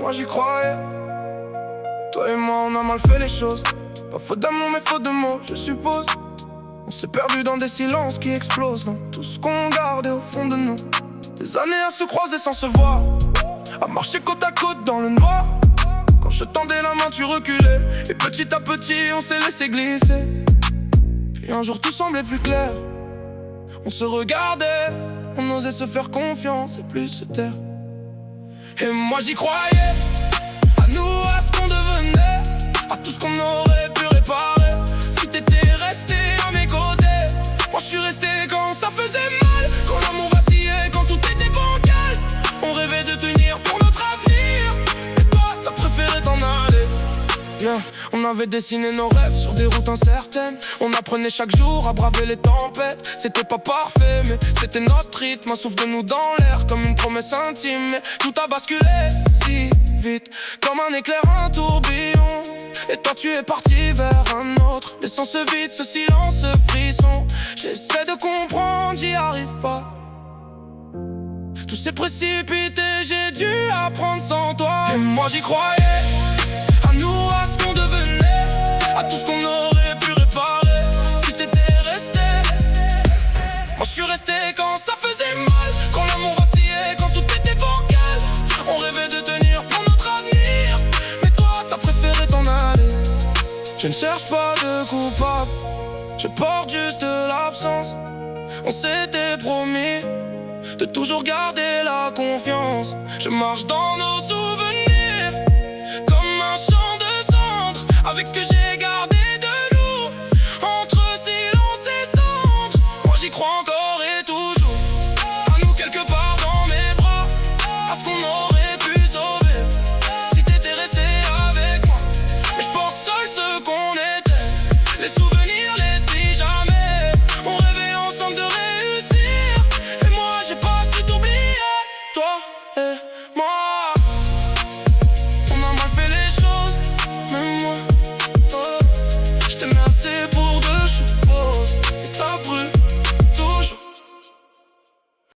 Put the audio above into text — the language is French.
moi j'y croyais. Toi et moi on a mal fait les choses. Pas faute d'amour mais faute de mots, je suppose. On s'est perdu dans des silences qui explosent, dans tout ce qu'on gardait au fond de nous. Des années à se croiser sans se voir, à marcher côte à côte dans le noir. Quand je tendais la main tu reculais, et petit à petit on s'est laissé glisser. Puis un jour tout semblait plus clair. On se regardait, on osait se faire confiance et plus se taire. Et moi j'y croyais, à nous, à ce qu'on devenait, à tout ce qu'on aurait pu réparer. Si t'étais resté à mes côtés, moi je suis resté quand ça faisait mal. Quand l'amour vacillait, quand tout était bancal. On rêvait de tenir pour notre avenir, mais toi t'as préféré t'en aller. Yeah. On avait dessiné nos rêves sur des routes incertaines. On apprenait chaque jour à braver les tempêtes. C'était pas parfait mais c'était notre rythme. Un souffle de nous dans l'air comme une promesse intime. Mais tout a basculé si vite, comme un éclair, un tourbillon. Et toi tu es parti vers un autre, laissant ce vide, ce silence, ce frisson. J'essaie de comprendre, j'y arrive pas. Tout s'est précipité, j'ai dû apprendre sans toi. Et moi j'y croyais, à nous, à ce qu'on devenait, à tout ce qu'on aurait pu réparer. Si t'étais resté, moi je suis resté quand ça faisait mal. Quand l'amour vacillait, quand tout était bancal. On rêvait de tenir pour notre avenir, mais toi t'as préféré t'en aller. Je ne cherche pas de coupable, je porte juste de l'absence. On s'était promis de toujours garder la confiance. Je marche dans nos souvenirs comme un champ de cendres, avec ce que j'ai